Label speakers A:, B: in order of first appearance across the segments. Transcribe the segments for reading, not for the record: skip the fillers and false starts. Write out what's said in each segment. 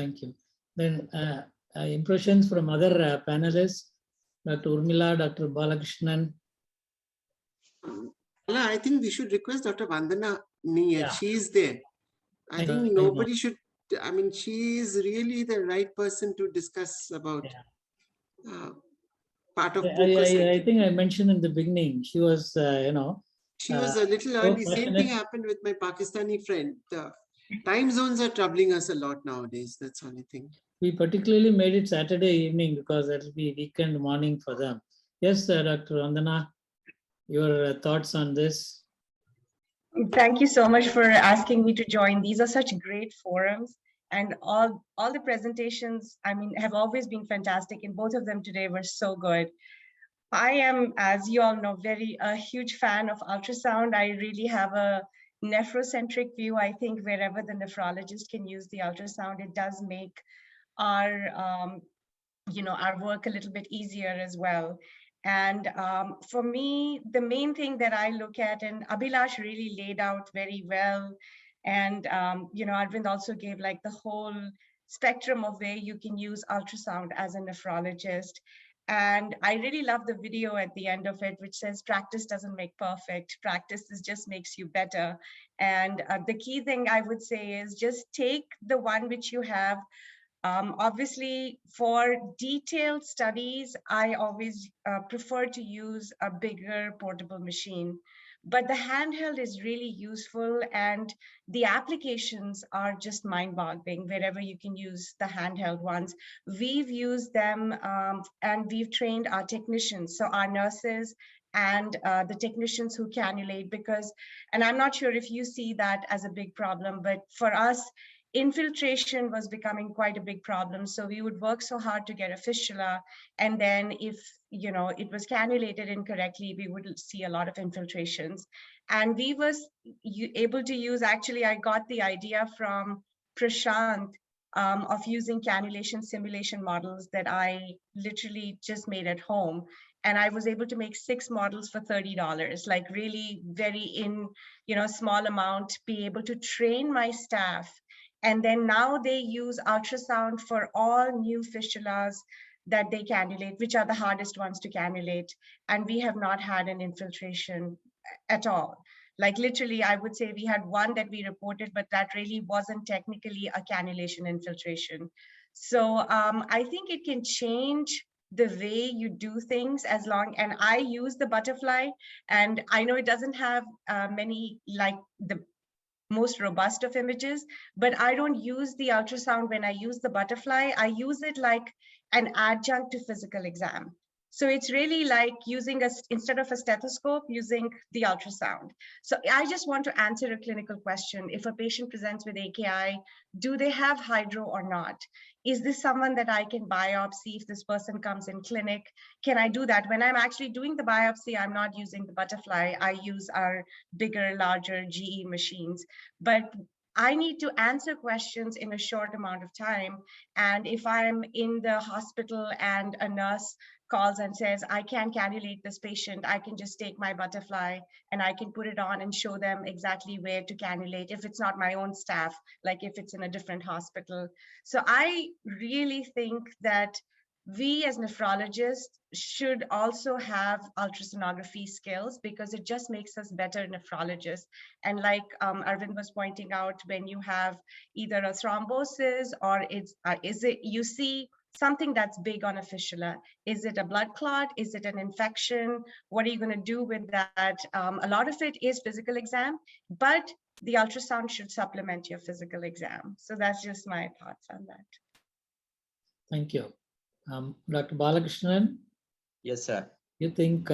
A: Thank you. Then impressions from other panelists, Dr. Urmila, Dr. Balakrishnan.
B: I think we should request Dr. Vandana Niyar.
A: Yeah.
B: She is there. I think nobody should. I mean, she is really the right person to discuss about part of focus.
A: I think I mentioned in the beginning, she was,
B: she was a little early. Same thing happened with my Pakistani friend. The time zones are troubling us a lot nowadays. That's the only thing.
A: We particularly made it Saturday evening because that will be weekend morning for them. Yes, Dr. Vandana, your thoughts on this?
C: Thank you so much for asking me to join. These are such great forums, and all the presentations, I mean, have always been fantastic, and both of them today were so good. I am, as you all know, a huge fan of ultrasound. I really have a nephrocentric view. I think wherever the nephrologist can use the ultrasound, it does make our our work a little bit easier as well. And for me, the main thing that I look at, and Abhilash really laid out very well, and Arvind also gave like the whole spectrum of where you can use ultrasound as a nephrologist. And I really love the video at the end of it, which says practice doesn't make perfect. Practice just makes you better. And the key thing I would say is just take the one which you have. Obviously, for detailed studies, I always prefer to use a bigger portable machine. But the handheld is really useful, and the applications are just mind-boggling wherever you can use the handheld ones. We've used them and we've trained our technicians, so our nurses and the technicians who cannulate, because, and I'm not sure if you see that as a big problem, but for us, infiltration was becoming quite a big problem. So we would work so hard to get a fistula, and then if it was cannulated incorrectly, we would see a lot of infiltrations. And we was able to use, actually I got the idea from Prashant of using cannulation simulation models that I literally just made at home. And I was able to make 6 models for $30, like really very small amount, be able to train my staff. And then now they use ultrasound for all new fistulas that they cannulate, which are the hardest ones to cannulate. And we have not had an infiltration at all. Like literally, I would say we had one that we reported, but that really wasn't technically a cannulation infiltration. So I think it can change the way you do things as long, and I use the butterfly, and I know it doesn't have many, like the most robust of images, but I don't use the ultrasound when I use the butterfly. I use it like an adjunct to physical exam. So it's really like using instead of a stethoscope, using the ultrasound. So I just want to answer a clinical question. If a patient presents with AKI, do they have hydro or not? Is this someone that I can biopsy if this person comes in clinic? Can I do that? When I'm actually doing the biopsy, I'm not using the butterfly. I use our bigger, larger GE machines. But I need to answer questions in a short amount of time. And if I'm in the hospital and a nurse calls and says, I can't cannulate this patient, I can just take my butterfly and I can put it on and show them exactly where to cannulate if it's not my own staff, like if it's in a different hospital. So I really think that we as nephrologists should also have ultrasonography skills, because it just makes us better nephrologists. And like Arvind was pointing out, when you have either a thrombosis or you see something that's big on a fistula. Is it a blood clot? Is it an infection? What are you going to do with that? A lot of it is physical exam, but the ultrasound should supplement your physical exam. So that's just my thoughts on that.
A: Thank you. Dr. Balakrishnan?
D: Yes, sir.
A: You think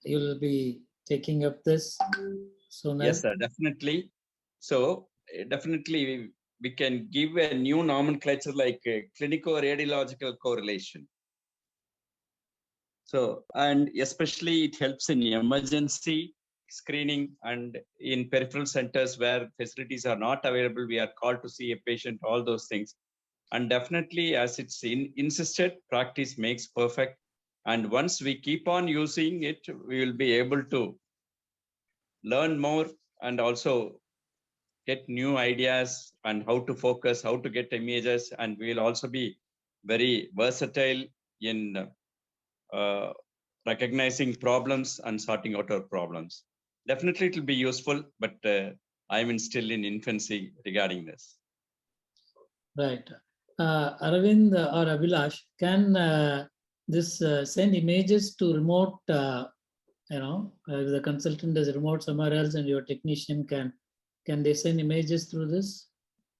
A: you'll be taking up this sooner?
D: Yes, sir, definitely. So definitely we can give a new nomenclature like clinico-radiological correlation. So, and especially it helps in emergency screening, and in peripheral centers where facilities are not available, we are called to see a patient, all those things. And definitely, as it's insisted, practice makes perfect. And once we keep on using it, we will be able to learn more and also get new ideas and how to focus, how to get images, and we'll also be very versatile in recognizing problems and sorting out our problems. Definitely it will be useful, but I'm still in infancy regarding this.
A: Right. Aravind or Abhilash, can this send images to remote, the consultant is remote somewhere else and your technician can they send images through this?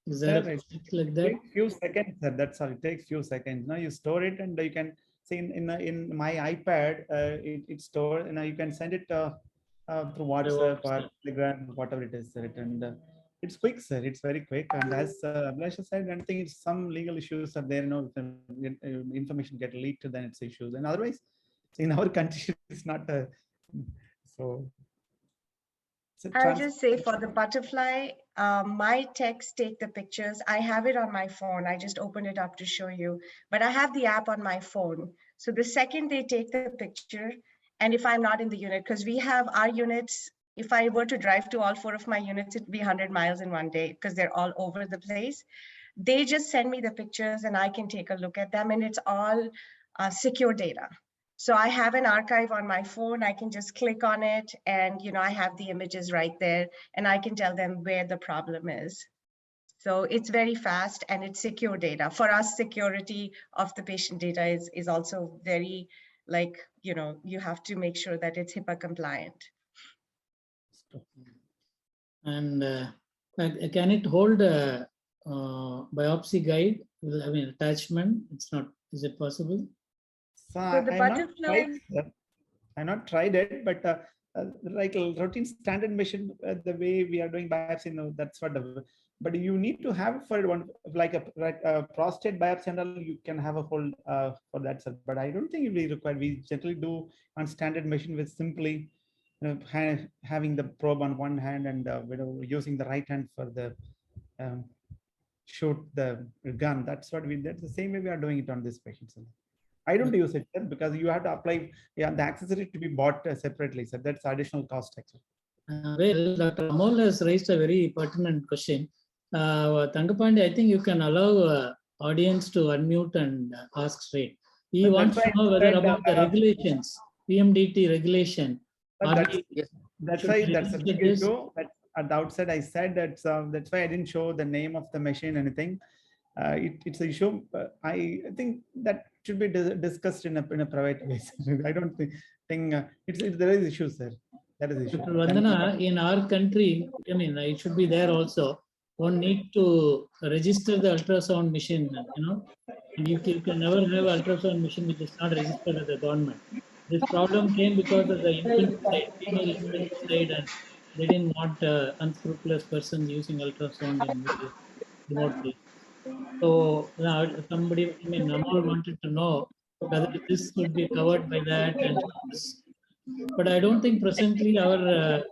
A: Is there a process like that?
E: It takes few seconds, sir. That's all. It takes few seconds. Now you store it and you can see in my iPad, it's stored, and you can send it through WhatsApp or Telegram, whatever it is, sir. And it's quick, sir. It's very quick. And as Abhilash said, I think it's some legal issues are there. Information get leaked, then it's issues. And otherwise, in our country, it's not so.
C: I'll just say for the butterfly, my techs take the pictures. I have it on my phone. I just opened it up to show you, but I have the app on my phone. So the second they take the picture, and if I'm not in the unit, because we have our units, if I were to drive to all 4 of my units, it'd be 100 miles in one day because they're all over the place. They just send me the pictures and I can take a look at them, and it's all secure data. So I have an archive on my phone. I can just click on it and, I have the images right there and I can tell them where the problem is. So it's very fast and it's secure data. For us, security of the patient data is also very you have to make sure that it's HIPAA compliant.
A: And can it hold a biopsy guide? I mean, attachment, it's not, is it possible?
E: So
C: the butterfly,
E: I've not tried it, but like routine standard machine, the way we are doing biopsy, that's what. But you need to have for one like a prostate biopsy, and all, you can have a hold for that. But I don't think it will be required. We generally do on standard machine with simply having the probe on one hand and using the right hand for the shoot the gun. That's what we did. The same way we are doing it on this patient. I don't use it because you have to apply the accessory to be bought separately. So that's additional cost actually.
A: Well, Dr. Amol has raised a very pertinent question. Thangapandi, I think you can allow audience to unmute and ask straight. He wants to know whether about the regulations, PMDT regulation.
E: That's why that's a big issue. At the outset, I said that that's why I didn't show the name of the machine, anything. It's an issue. I think that should be discussed in a private way. I don't think there is issues there. That is issue.
A: Dr. Vandana, in our country, I mean, it should be there also. One need to register the ultrasound machine, and you can never have ultrasound machine which is not registered at the government. This problem came because of the female infanticide, and they didn't want unscrupulous persons using ultrasound in remotely. So now somebody, Namal wanted to know whether this would be covered by that, but I don't think presently our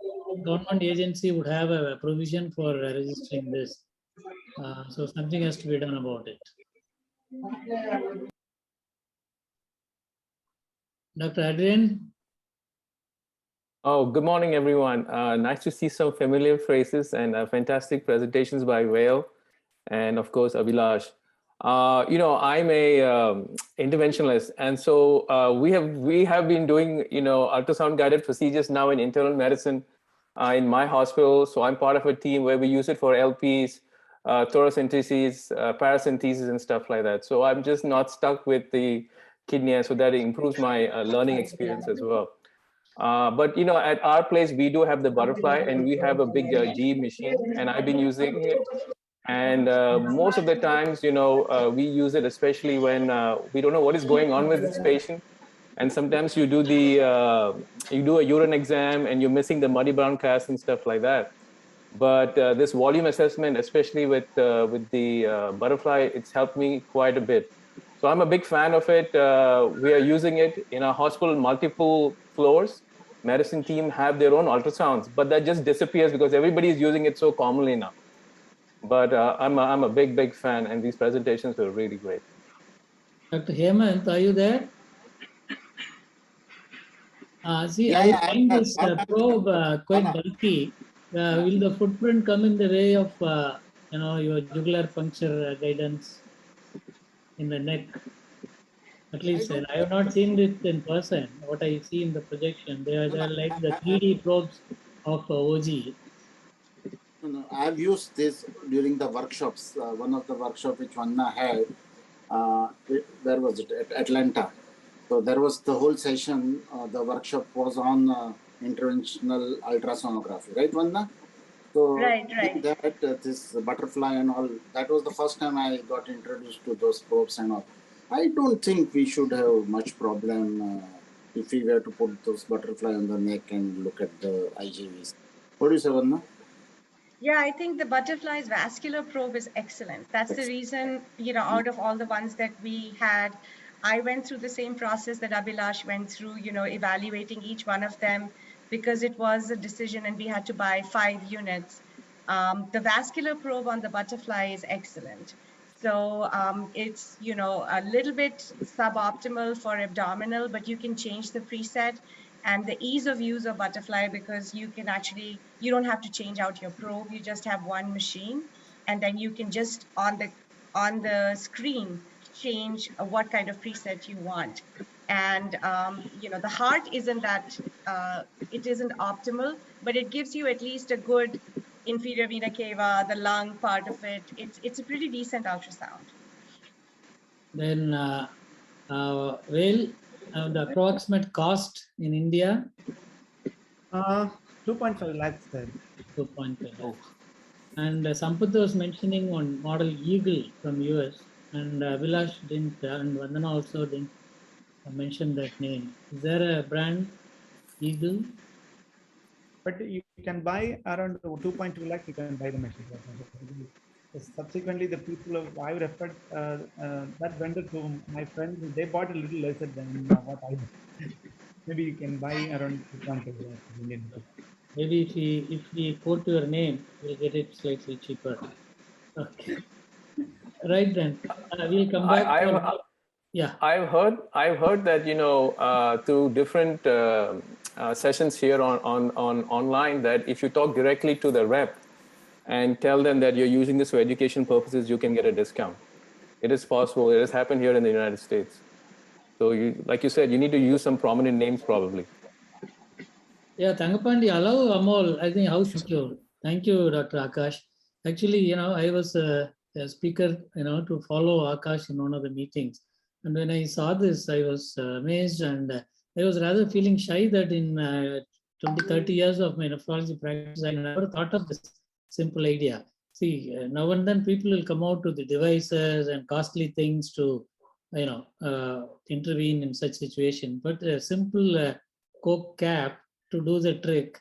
A: government agency would have a provision for registering this. So something has to be done about it. Dr. Adrian?
F: Oh, good morning, everyone. Nice to see some familiar faces and fantastic presentations by Vail and, of course, Abhilash. I'm a interventionalist, and so we have been doing ultrasound guided procedures now in internal medicine in my hospital. So I'm part of a team where we use it for LPs, thoracentesis, paracentesis, and stuff like that. So I'm just not stuck with the kidney, and so that improves my learning experience as well. But at our place we do have the butterfly, and we have a big G machine, and I've been using it. And most of the times, we use it, especially when we don't know what is going on with this patient. And sometimes you do a urine exam and you're missing the muddy brown cast and stuff like that. But this volume assessment, especially with the butterfly, it's helped me quite a bit. So I'm a big fan of it. We are using it in our hospital, multiple floors. Medicine team have their own ultrasounds, but that just disappears because everybody is using it so commonly now. But I'm a big fan, and these presentations were really great.
A: Dr. Hemant, are you there? I find this probe quite bulky. will the footprint come in the way of your jugular puncture guidance in the neck? At least I have not seen it in person. What I see in the projection, they are like the 3D probes of OG.
G: No, I have used this during the workshops. One of the workshop which Vanna had, where was it? At Atlanta. So there was the whole session. The workshop was on interventional ultrasonography, right, Vanna? So
C: Right.
G: that this butterfly and all, that was the first time I got introduced to those probes and all. I don't think we should have much problem if we were to put those butterfly on the neck and look at the IJVs. What do you say, Vanna?
C: Yeah, I think the butterfly's vascular probe is excellent. That's the reason, out of all the ones that we had, I went through the same process that Abhilash went through, evaluating each one of them, because it was a decision and we had to buy 5 units. The vascular probe on the butterfly is excellent. So it's, a little bit suboptimal for abdominal, but you can change the preset. And the ease of use of butterfly, because you can actually, you don't have to change out your probe. You just have one machine, and then you can just on the screen change what kind of preset you want. And the heart isn't that it isn't optimal, but it gives you at least a good inferior vena cava, the lung part of it. It's a pretty decent ultrasound.
A: Then, the approximate cost in India?
E: 2.5 lakhs.
A: 2.5 lakhs. And Sampatha was mentioning on model Eagle from US, and Abhilash didn't, and Vandana also didn't mention that name. Is there a brand, Eagle?
E: But you can buy around 2.2 lakhs, you can buy the machine. Subsequently, the people I referred that vendor to my friends, they bought a little lesser than what I did. Maybe you can buy around 2.5 lakhs.
A: Maybe if we quote your name, we'll get it slightly cheaper. Okay. Right then, we'll come back. Yeah.
F: I've heard that through different sessions here on online, that if you talk directly to the rep and tell them that you're using this for education purposes, you can get a discount. It is possible. It has happened here in the United States. So like you said, you need to use some prominent names probably.
A: Yeah, Thangapandi, allow Amol, I think, how should you? Thank you, Dr. Akash. Actually, I was a speaker, to follow Akash in one of the meetings. And when I saw this, I was amazed, and I was rather feeling shy that in 20, 30 years of my nephrology practice, I never thought of this simple idea. See, now and then people will come out to the devices and costly things to, intervene in such situation. But a simple Coke cap to do the trick.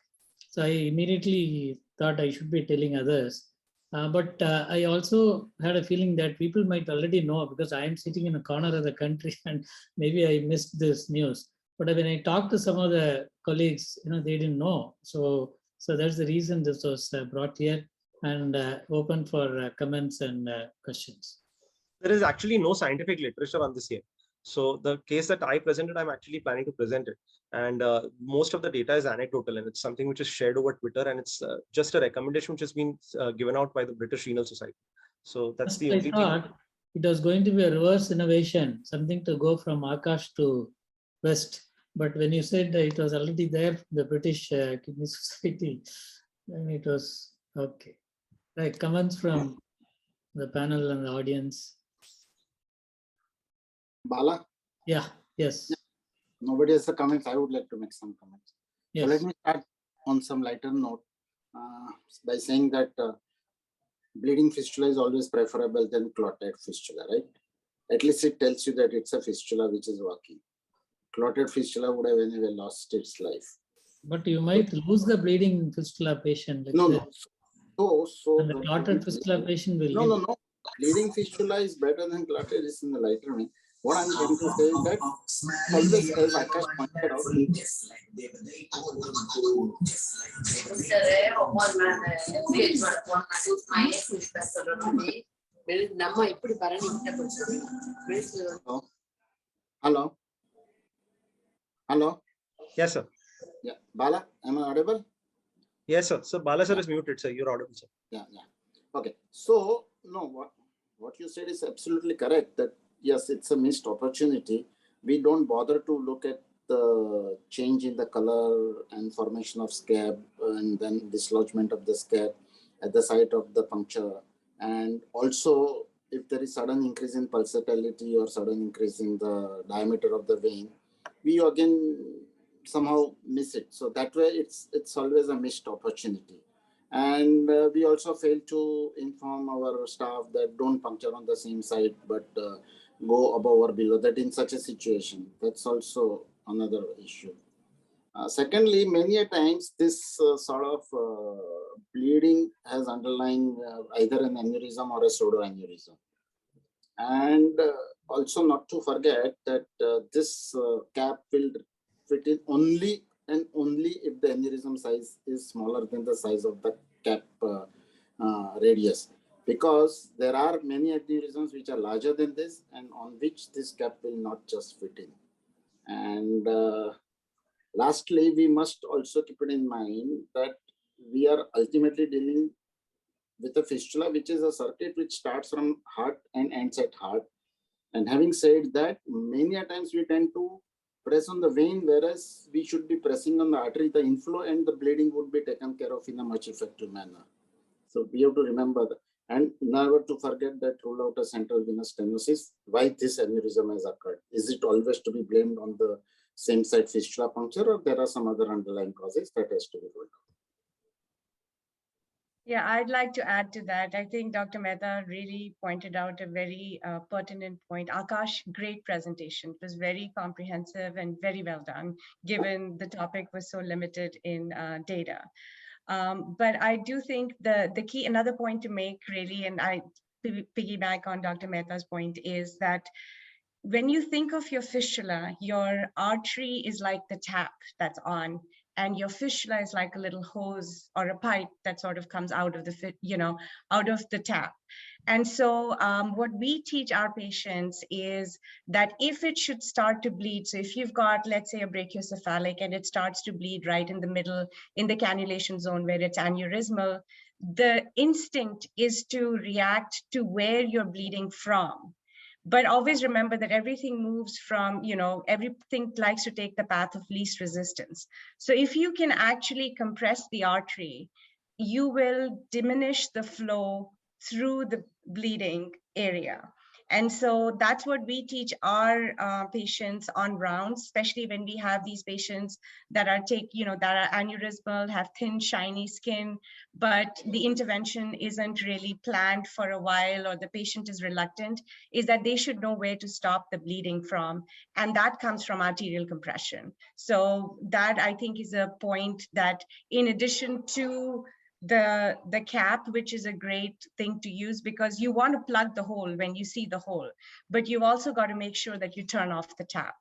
A: So I immediately thought I should be telling others. But I also had a feeling that people might already know, because I am sitting in a corner of the country and maybe I missed this news. But when I talked to some of the colleagues, they didn't know. So that's the reason this was brought here and open for comments and questions.
H: There is actually no scientific literature on this yet. So the case that I presented, I'm actually planning to present it. And most of the data is anecdotal, and it's something which is shared over Twitter, and it's just a recommendation which has been given out by the British Renal Society. So that's the only thing.
A: It was going to be a reverse innovation, something to go from Akash to West. But when you said that it was already there, the British Kidney Society, then it was okay. Right, comments from the panel and the audience.
G: Bala?
A: Yeah, yes.
G: Nobody has the comments. I would like to make some comments.
A: Yes.
G: So let me start on some lighter note by saying that bleeding fistula is always preferable than clotted fistula, right? At least it tells you that it's a fistula which is working. Clotted fistula would have anyway lost its life.
A: But you might lose the bleeding fistula patient.
G: No. So
A: and the clotted fistula patient will
G: live. No. Bleeding fistula is better than clotted is in the lighter vein. What I'm trying to say is that always, as Akash pointed out, Hello?
H: Yes, sir.
G: Yeah. Bala, am I audible?
H: Yes, sir. So Bala sir is muted, sir. You're audible, sir.
G: Yeah. Okay. So no, what you said is absolutely correct. That yes, it's a missed opportunity. We don't bother to look at the change in the color and formation of scab and then dislodgement of the scab at the site of the puncture, and also if there is sudden increase in pulsatility or sudden increase in the diameter of the vein, we again somehow miss it. So that way it's always a missed opportunity. And we also fail to inform our staff that don't puncture on the same side, but go above or below that in such a situation. That's also another issue. Secondly, many a times this sort of bleeding has underlying either an aneurysm or a pseudoaneurysm. And also not to forget that this cap will fit in only and only if the aneurysm size is smaller than the size of the cap radius, because there are many aneurysms which are larger than this and on which this cap will not just fit in. And lastly, we must also keep it in mind that we are ultimately dealing with a fistula, which is a circuit which starts from heart and ends at heart. And having said that, many a times we tend to press on the vein, whereas we should be pressing on the artery. The inflow and the bleeding would be taken care of in a much effective manner. So we have to remember that. And never to forget that rule out a central venous stenosis. Why this aneurysm has occurred? Is it always to be blamed on the same side fistula puncture, or there are some other underlying causes that has to be ruled out?
C: Yeah, I'd like to add to that. I think Dr. Mehta really pointed out a very pertinent point. Akash, great presentation. It was very comprehensive and very well done, given the topic was so limited in data. But I do think the key, another point to make really, and I piggyback on Dr. Mehta's point, is that when you think of your fistula, your artery is like the tap that's on, and your fistula is like a little hose or a pipe that sort of comes out of the, out of the tap. And so what we teach our patients is that if it should start to bleed, so if you've got, let's say, a brachiocephalic and it starts to bleed right in the middle, in the cannulation zone where it's aneurysmal, the instinct is to react to where you're bleeding from. But always remember that everything moves from, everything likes to take the path of least resistance. So if you can actually compress the artery, you will diminish the flow through the bleeding area. And so that's what we teach our patients on rounds, especially when we have these patients that are that are aneurysmal, have thin, shiny skin, but the intervention isn't really planned for a while, or the patient is reluctant, is that they should know where to stop the bleeding from. And that comes from arterial compression. So that, I think, is a point that, in addition to the cap, which is a great thing to use because you want to plug the hole when you see the hole, but you've also got to make sure that you turn off the tap.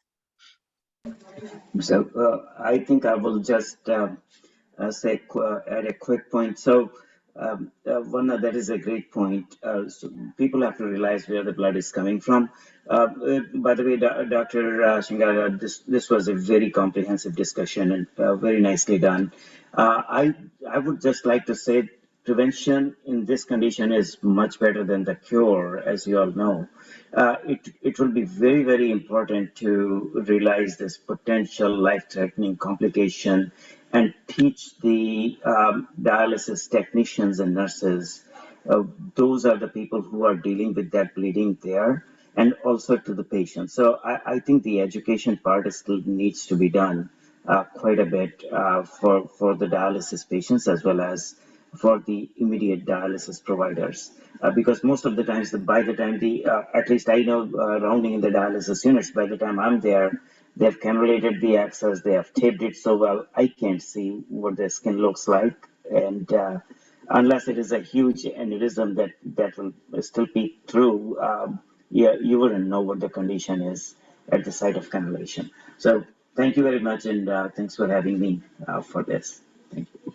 I: So I think I will just add a quick point. So that is a great point. So people have to realize where the blood is coming from. By the way, Dr. Shingara, this was a very comprehensive discussion and very nicely done. I would just like to say prevention in this condition is much better than the cure, as you all know. It will be very, very important to realize this potential life-threatening complication and teach the dialysis technicians and nurses. Those are the people who are dealing with that bleeding there, and also to the patient. So I think the education part still needs to be done quite a bit for the dialysis patients as well as for the immediate dialysis providers. Because most of the times, by the time at least I know, rounding in the dialysis units, by the time I'm there, they've cannulated the access, they have taped it so well, I can't see what the skin looks like. And unless it is a huge aneurysm that will still peek through, you wouldn't know what the condition is at the site of cannulation. So thank you very much, and thanks for having me for this. Thank you.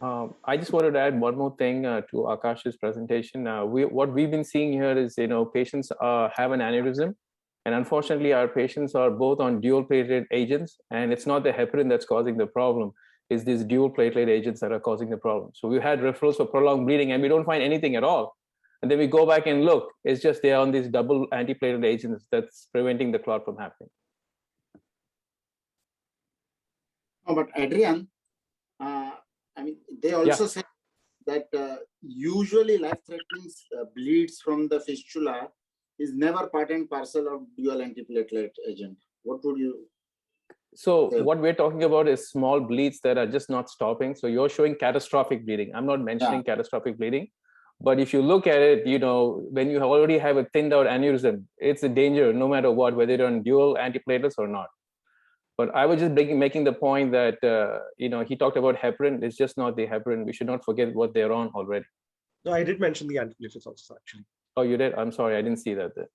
F: I just wanted to add one more thing to Akash's presentation. What we've been seeing here is, patients have an aneurysm, and unfortunately, our patients are both on dual-plated agents, and it's not the heparin that's causing the problem. is these dual platelet agents that are causing the problem. So we had referrals for prolonged bleeding and we don't find anything at all. And then we go back and look, it's just they're on these double antiplatelet agents that's preventing the clot from happening.
G: Oh, but Adrian, I mean, they also say that usually life-threatening bleeds from the fistula is never part and parcel of dual antiplatelet agent. What would you?
F: So what we're talking about is small bleeds that are just not stopping. So you're showing catastrophic bleeding. I'm not mentioning catastrophic bleeding, but if you look at it, you know, when you already have a thinned out aneurysm, it's a danger no matter what, whether you're on dual antiplatelets or not. But I was just making the point that, you know, he talked about heparin. It's just not the heparin. We should not forget what they're on already.
H: No, I did mention the antiplatelets also, actually.
F: Oh, you did? I'm sorry. I didn't see that there.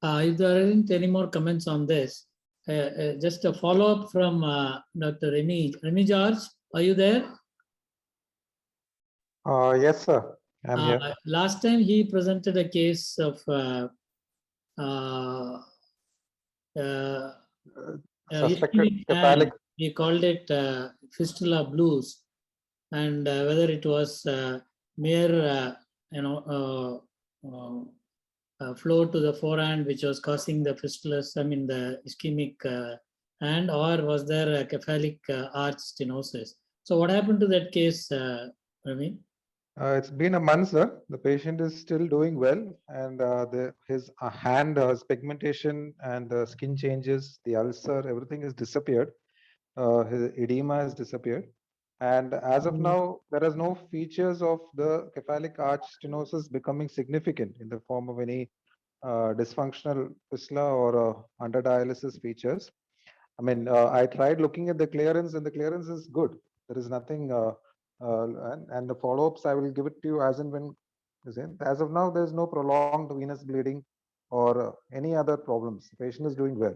A: If there aren't any more comments on this, just a follow-up from Dr. Remy. Remy George, are you there?
J: Yes, sir. I'm here.
A: Last time he presented a case of
J: Suspected cephalic.
A: He called it fistula blues, and whether it was mere flow to the forehand which was causing the fistulas, I mean the ischemic hand, or was there a cephalic arch stenosis? So what happened to that case, Ravi?
J: It's been a month, sir. The patient is still doing well, and his hand, his pigmentation and the skin changes, the ulcer, everything has disappeared. His edema has disappeared. And as of now, there are no features of the cephalic arch stenosis becoming significant in the form of any dysfunctional fistula or under dialysis features. I mean, I tried looking at the clearance, and the clearance is good. There is nothing, and the follow-ups I will give it to you as and when. As of now, there is no prolonged venous bleeding or any other problems. The patient is doing well.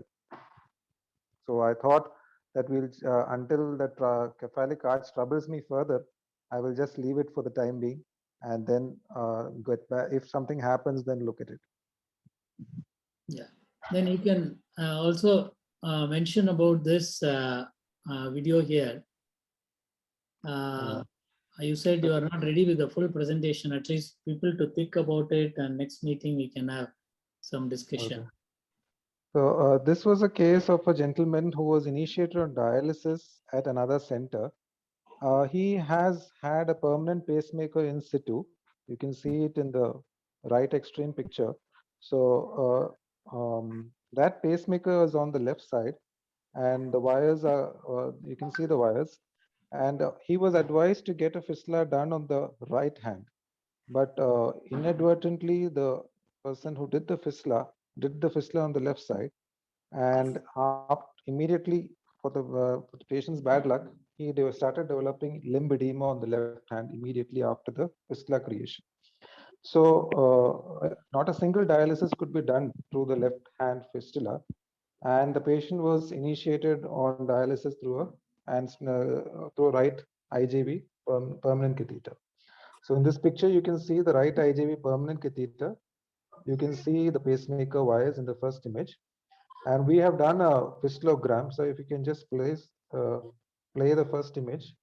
J: So I thought that we'll until that cephalic arch troubles me further, I will just leave it for the time being, and then get back. If something happens, then look at it.
A: Yeah. Then you can also mention about this video here. You said you are not ready with the full presentation. At least people to think about it, and next meeting we can have some discussion.
J: Okay. So this was a case of a gentleman who was initiated on dialysis at another center. He has had a permanent pacemaker in situ. You can see it in the right extreme picture. So that pacemaker is on the left side, and the wires are, you can see the wires. And he was advised to get a fistula done on the right hand. But inadvertently, the person who did the fistula on the left side, and immediately for the patient's bad luck, he started developing limb edema on the left hand immediately after the fistula creation. So not a single dialysis could be done through the left hand fistula, and the patient was initiated on dialysis through a right IJV permanent catheter. So in this picture, you can see the right IJV permanent catheter. You can see the pacemaker wires in the first image. And we have done a fistulogram. So if you can just play the first image,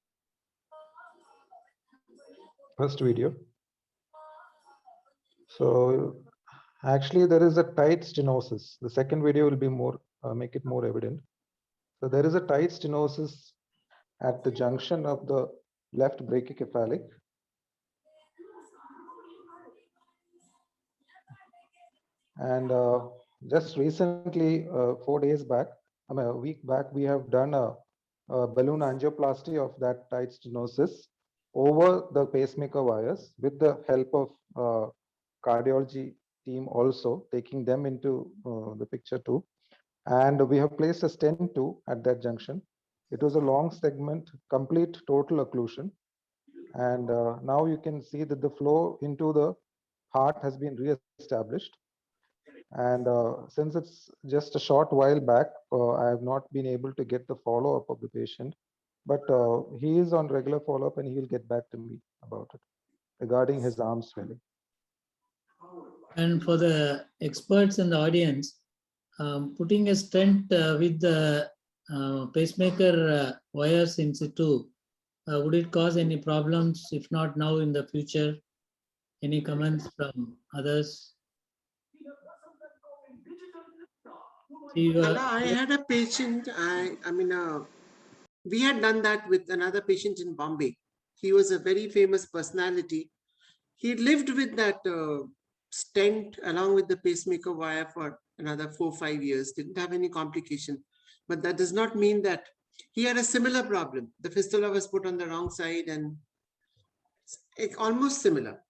J: first video. So actually there is a tight stenosis. The second video will be more, make it more evident. So there is a tight stenosis at the junction of the left brachiocephalic. And just recently, 4 days back, I mean a week back, we have done a balloon angioplasty of that tight stenosis over the pacemaker wires with the help of cardiology team also, taking them into the picture too. And we have placed a stent too at that junction. It was a long segment, complete total occlusion. And now you can see that the flow into the heart has been re-established. And since it's just a short while back, I have not been able to get the follow-up of the patient, but he is on regular follow-up and he will get back to me about it regarding his arm swelling.
A: And for the experts in the audience, putting a stent with the pacemaker wires in situ, would it cause any problems? If not now, in the future? Any comments from others?
B: I had a patient, we had done that with another patient in Bombay. He was a very famous personality. He lived with that stent along with the pacemaker wire for another 4 or 5 years, didn't have any complication. But that does not mean that he had a similar problem. The fistula was put on the wrong side and it's almost similar.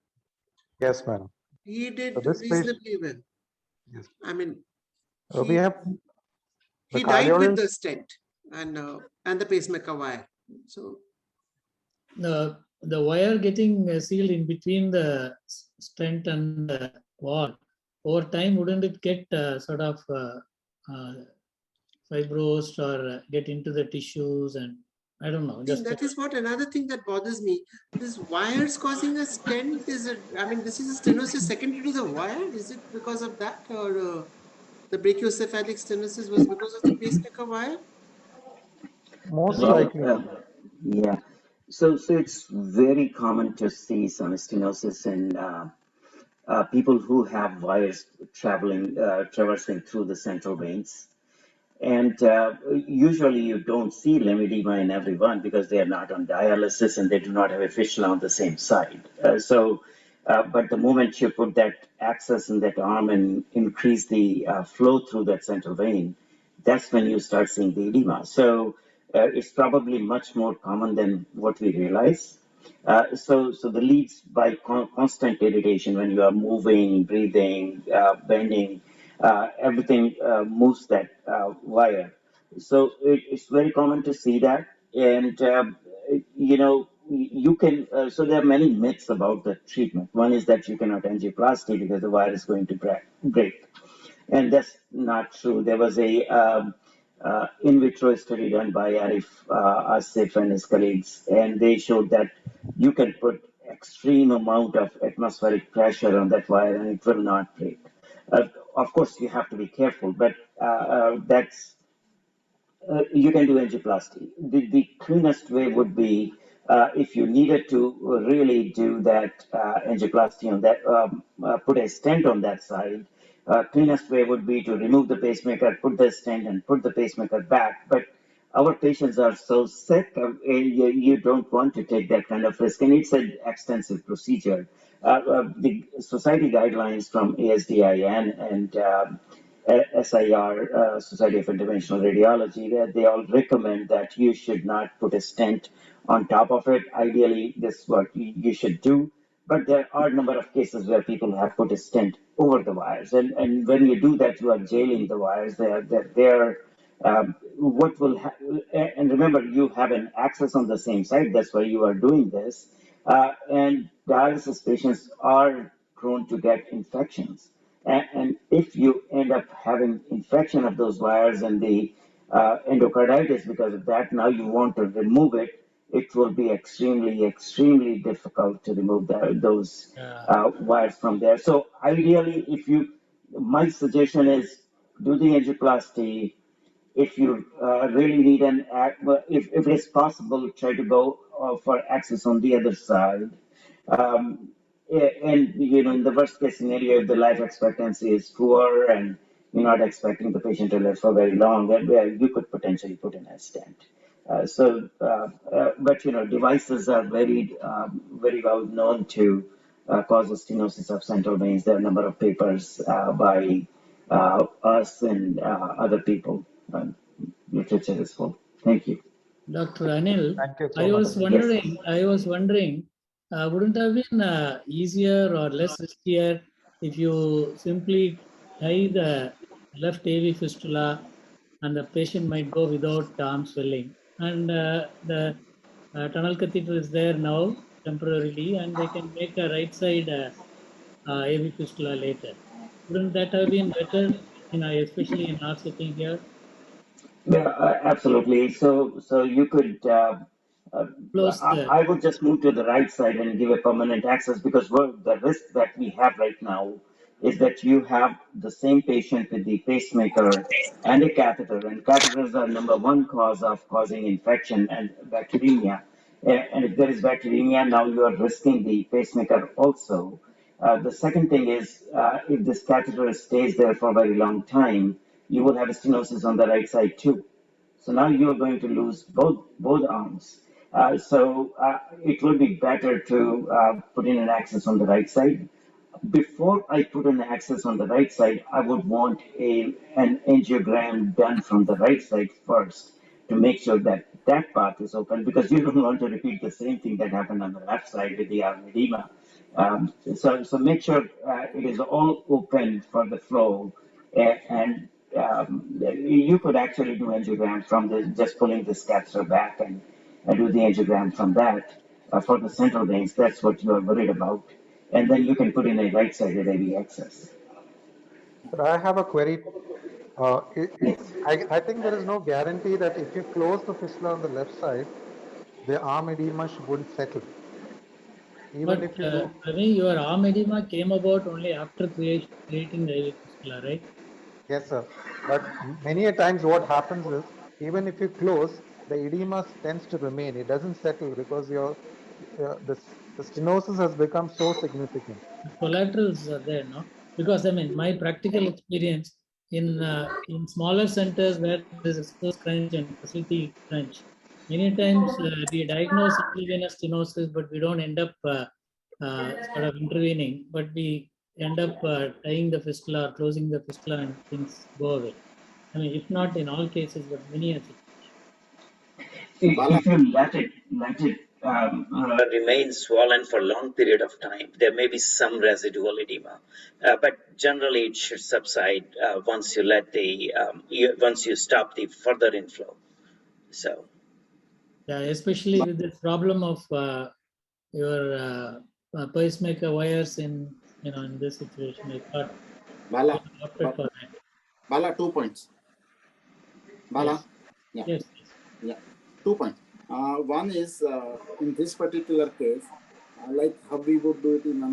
J: Yes, madam.
B: He did
J: So
B: reasonably well.
J: Yes.
B: I mean,
J: we have
B: he died with the stent and the pacemaker wire. So
A: the wire getting sealed in between the stent and the wall, over time, wouldn't it get sort of fibrosed or get into the tissues? And I don't know. Just
B: that is what another thing that bothers me. This wires causing a stent is this is a stenosis secondary to the wire. Is it because of that, or the brachiocephalic stenosis was because of the pacemaker wire?
J: Most
I: Well,
J: likely.
I: yeah. So it's very common to see some stenosis in people who have wires traversing through the central veins. And usually you don't see lymphedema in everyone because they are not on dialysis and they do not have a fistula on the same side. But the moment you put that access in that arm and increase the flow through that central vein, that's when you start seeing the edema. So it's probably much more common than what we realize. So the leads by constant irritation when you are moving, breathing, bending, everything moves that wire. So it's very common to see that. And, you can, so there are many myths about the treatment. One is that you cannot angioplasty because the wire is going to break. And that's not true. There was a in vitro study done by Arif Asif and his colleagues, and they showed that you can put extreme amount of atmospheric pressure on that wire and it will not break. Of course, you have to be careful, but that's you can do angioplasty. The cleanest way would be if you needed to really do that angioplasty on that, put a stent on that side. Cleanest way would be to remove the pacemaker, put the stent, and put the pacemaker back. But our patients are so sick, you don't want to take that kind of risk, and it's an extensive procedure. The society guidelines from ASDIN and SIR, Society of Interventional Radiology, they all recommend that you should not put a stent on top of it. Ideally, this is what you should do. But there are a number of cases where people have put a stent over the wires. And when you do that, you are jailing the wires. What will and remember, you have an access on the same side. That's why you are doing this. And dialysis patients are prone to get infections. And if you end up having infection of those wires and the endocarditis because of that, now you want to remove it, it will be extremely, extremely difficult to remove those wires from there. So ideally, my suggestion is do the angioplasty. If you really need if it's possible, try to go for access on the other side. And in the worst case scenario, if the life expectancy is poor and you're not expecting the patient to live for very long, then you could potentially put in a stent. But devices are very, very well known to cause stenosis of central veins. There are a number of papers by us and other people. Literature is full. Thank you.
A: Dr. Anil,
J: Thank you so
A: I
J: much.
A: was wondering, wouldn't have been easier or less riskier if you simply tie the left AV fistula and the patient might go without arm swelling, and the tunnel catheter is there now temporarily, and they can make a right side AV fistula later. Wouldn't that have been better, especially in our setting here?
I: Yeah, absolutely. So you could.
A: Close the.
I: I would just move to the right side and give a permanent access because the risk that we have right now is that you have the same patient with the pacemaker and a catheter, and catheters are number one cause of causing infection and bacteremia. And if there is bacteremia, now you are risking the pacemaker also. The second thing is, if this catheter stays there for a very long time, you will have a stenosis on the right side too. So now you're going to lose both arms. It will be better to put in an access on the right side. Before I put an access on the right side, I would want an angiogram done from the right side first to make sure that that path is open, because you don't want to repeat the same thing that happened on the left side with the arm edema. So make sure it is all open for the flow, and you could actually do angiogram from just pulling this catheter back and do the angiogram from that for the central veins. That's what you are worried about, and then you can put in a right-sided AV access.
J: But I have a query. I think there is no guarantee that if you close the fistula on the left side, the arm edema wouldn't settle. Even
A: But
J: if you do.
A: Ravi, your arm edema came about only after creating the AV fistula, right?
J: Yes, sir. But many a times what happens is, even if you close, the edema tends to remain. It doesn't settle because the stenosis has become so significant.
A: The collaterals are there, no? Because I mean, my practical experience in smaller centers where there is a resource crunch and facility crunch, many times we diagnose intravenous stenosis, but we don't end up sort of intervening, but we end up tying the fistula or closing the fistula and things go away. I mean, if not in all cases, but many a situations.
I: If you let it remain swollen for a long period of time, there may be some residual edema, but generally it should subside once you let once you stop the further inflow. So,
A: yeah, especially with this problem of your pacemaker wires in this situation, I thought
G: Bala,
A: opted for that.
G: Bala, 2 points. Bala,
A: Yes.
G: yeah,
A: Yes.
G: yeah, 2 points. One is in this particular case, like how we would do it in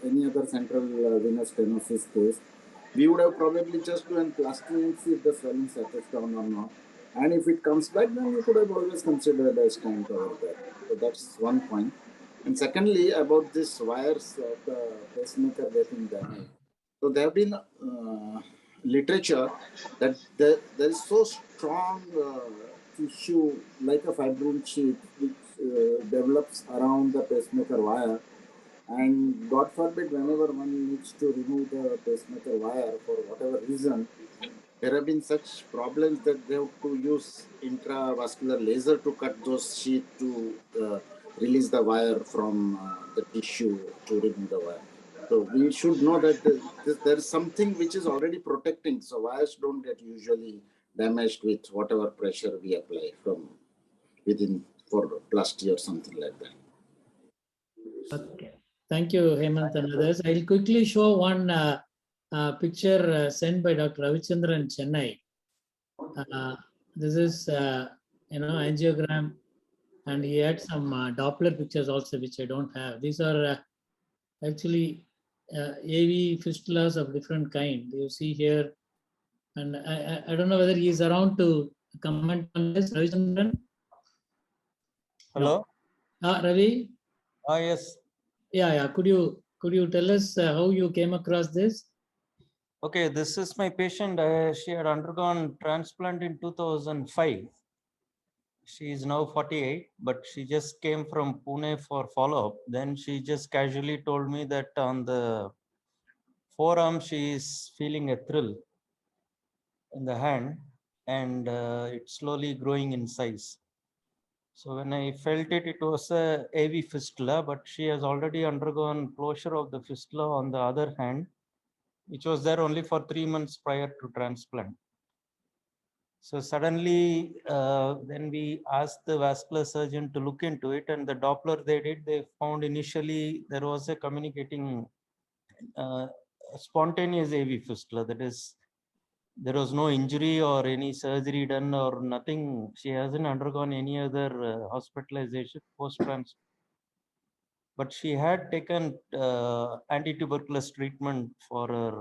G: any other central venous stenosis case, we would have probably just done plastering and see if the swelling settles down or not. And if it comes back, then you could have always considered a stent over there. So that's one point. And secondly, about this wires of the pacemaker getting damaged. So there have been literature that there is so strong tissue like a fibrin sheet which develops around the pacemaker wire, and God forbid, whenever one needs to remove the pacemaker wire for whatever reason, there have been such problems that they have to use intravascular laser to cut those sheets to release the wire from the tissue to remove the wire. So we should know that there is something which is already protecting. So wires don't get usually damaged with whatever pressure we apply from within for plastic or something like that.
A: Okay. Thank you, Hemant and others. I'll quickly show one picture sent by Dr. Ravichandran Chennai. This is, angiogram, and he had some Doppler pictures also, which I don't have. These are actually AV fistulas of different kind. You see here, and I don't know whether he is around to comment on this. Ravichandran?
K: Hello.
A: Ravi?
K: Yes.
A: Yeah. Could you tell us how you came across this?
K: Okay, this is my patient. She had undergone transplant in 2005. She is now 48, but she just came from Pune for follow-up. Then she just casually told me that on the forearm she is feeling a thrill in the hand, and it's slowly growing in size. So when I felt it, it was a AV fistula, but she has already undergone closure of the fistula on the other hand, which was there only for 3 months prior to transplant. So suddenly, then we asked the vascular surgeon to look into it, and the Doppler they did, they found initially there was a communicating spontaneous AV fistula. That is, there was no injury or any surgery done or nothing. She hasn't undergone any other hospitalization post-transplant. but she had taken anti-tuberculous treatment for her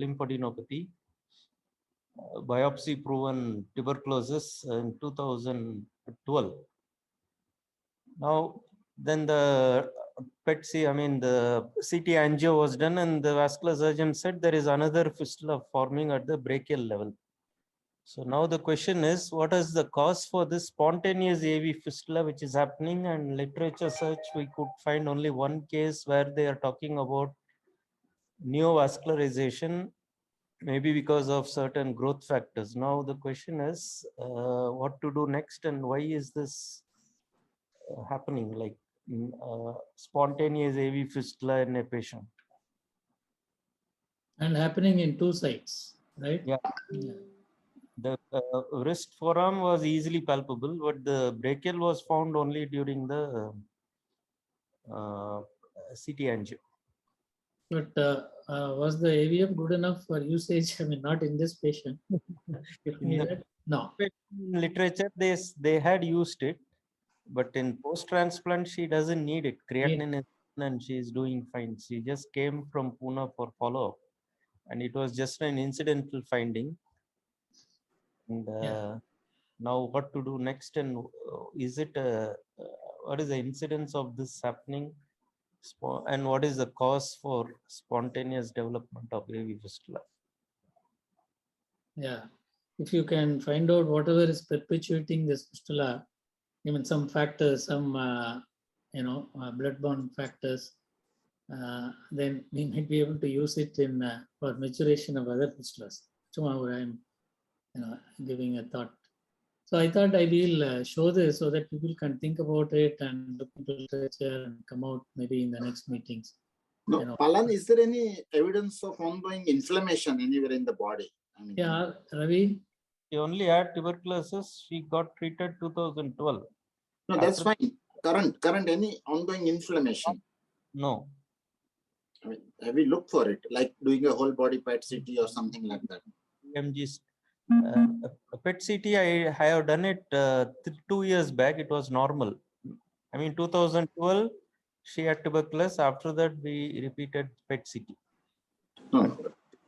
K: lymphadenopathy, biopsy proven tuberculosis in 2012. Now, then the the CT angio was done, and the vascular surgeon said there is another fistula forming at the brachial level. So now the question is, what is the cause for this spontaneous AV fistula which is happening? And literature search, we could find only one case where they are talking about neovascularization, maybe because of certain growth factors. Now the question is, what to do next, and why is this happening, like spontaneous AV fistula in a patient?
A: And happening in two sides, right?
K: Yeah. The wrist forearm was easily palpable, but the brachial was found only during the CT angio.
A: But was the AVF good enough for usage? I mean, not in this patient.
K: In the
A: no.
K: Literature, they had used it, but in post-transplant, she doesn't need it. Creatinine is, and she is doing fine. She just came from Pune for follow-up, and it was just an incidental finding. And now what to do next, and is it what is the incidence of this happening, and what is the cause for spontaneous development of AV fistula?
A: Yeah, if you can find out whatever is perpetuating this fistula, even some factors, some blood-borne factors, then we might be able to use it in for maturation of other fistulas. Tomorrow I'm giving a thought. So I thought I will show this so that people can think about it and look into literature and come out maybe in the next meetings.
G: No, Palan, is there any evidence of ongoing inflammation anywhere in the body? I mean,
A: yeah, Ravi?
K: She only had tuberculosis. She got treated 2012.
G: No, that's fine. Current any ongoing inflammation?
K: No.
G: I mean, have you looked for it, like doing a whole body PET CT or something like that?
K: PET CT, I have done it 2 years back. It was normal. I mean, 2012, she had tuberculosis. After that, we repeated PET CT.
G: No,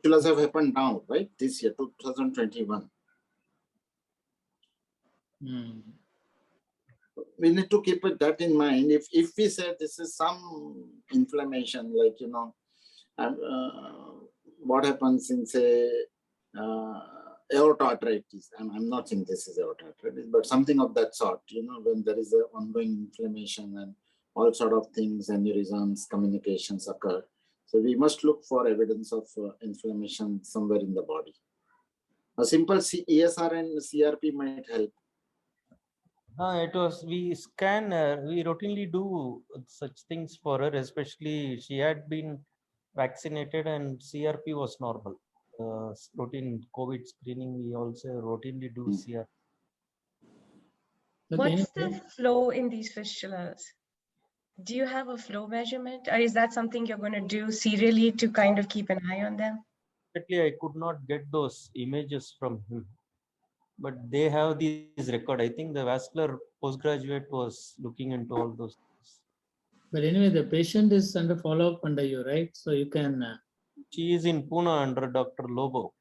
G: fistulas have happened now, right? This year, 2021. We need to keep that in mind. If we say this is some inflammation, like, what happens in, say, aorta arteritis. I'm not saying this is aorta arteritis, but something of that sort, when there is an ongoing inflammation and all sort of things, aneurysms, communications occur. So we must look for evidence of inflammation somewhere in the body. A simple ESR and CRP might help.
K: We scan, we routinely do such things for her, especially she had been vaccinated and CRP was normal. Routine COVID screening, we also routinely do CRP.
C: What's the flow in these fistulas? Do you have a flow measurement, or is that something you're going to do serially to kind of keep an eye on them?
K: I could not get those images from him, but they have these record. I think the vascular postgraduate was looking into all those things.
A: But anyway, the patient is under follow-up under you, right? So you can...
K: She is in Pune under Dr. Lobo.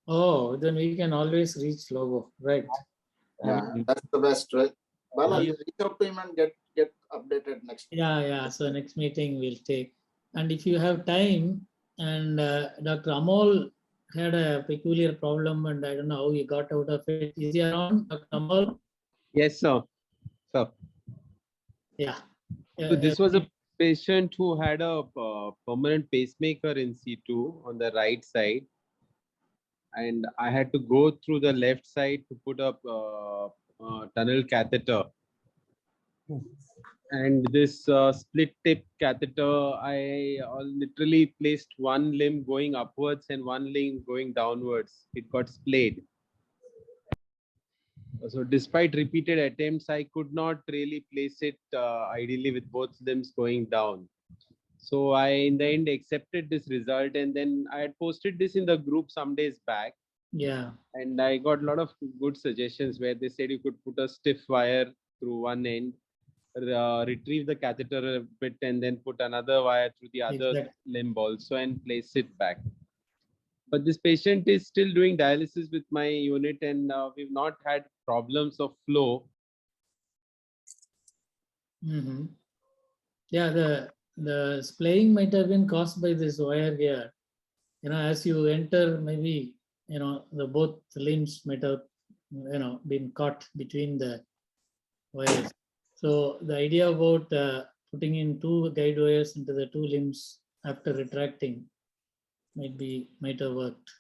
A: Oh, then we can always reach Lobo, right?
G: Yeah, that's the best, right? Bala, reach out to him and get updated next.
A: Yeah. So next meeting we'll take. And if you have time, and Dr. Amol had a peculiar problem, and I don't know how he got out of it. Is he around, Dr. Amol?
L: Yes, sir.
A: Yeah.
L: So this was a patient who had a permanent pacemaker in C2 on the right side. And I had to go through the left side to put up tunnel catheter. And this split tip catheter, I literally placed one limb going upwards and one limb going downwards. It got splayed. So despite repeated attempts, I could not really place it ideally with both limbs going down. So I, in the end, accepted this result, and then I had posted this in the group some days back.
A: Yeah.
L: And I got a lot of good suggestions where they said you could put a stiff wire through one end, retrieve the catheter a bit and then put another wire through the other
A: Exactly.
L: limb also and place it back. But this patient is still doing dialysis with my unit, and we've not had problems of flow.
A: Mm-hmm. Yeah, the splaying might have been caused by this wire here. As you enter, maybe the both limbs might have been caught between the wires. So the idea about putting in two guide wires into the two limbs after retracting might have worked.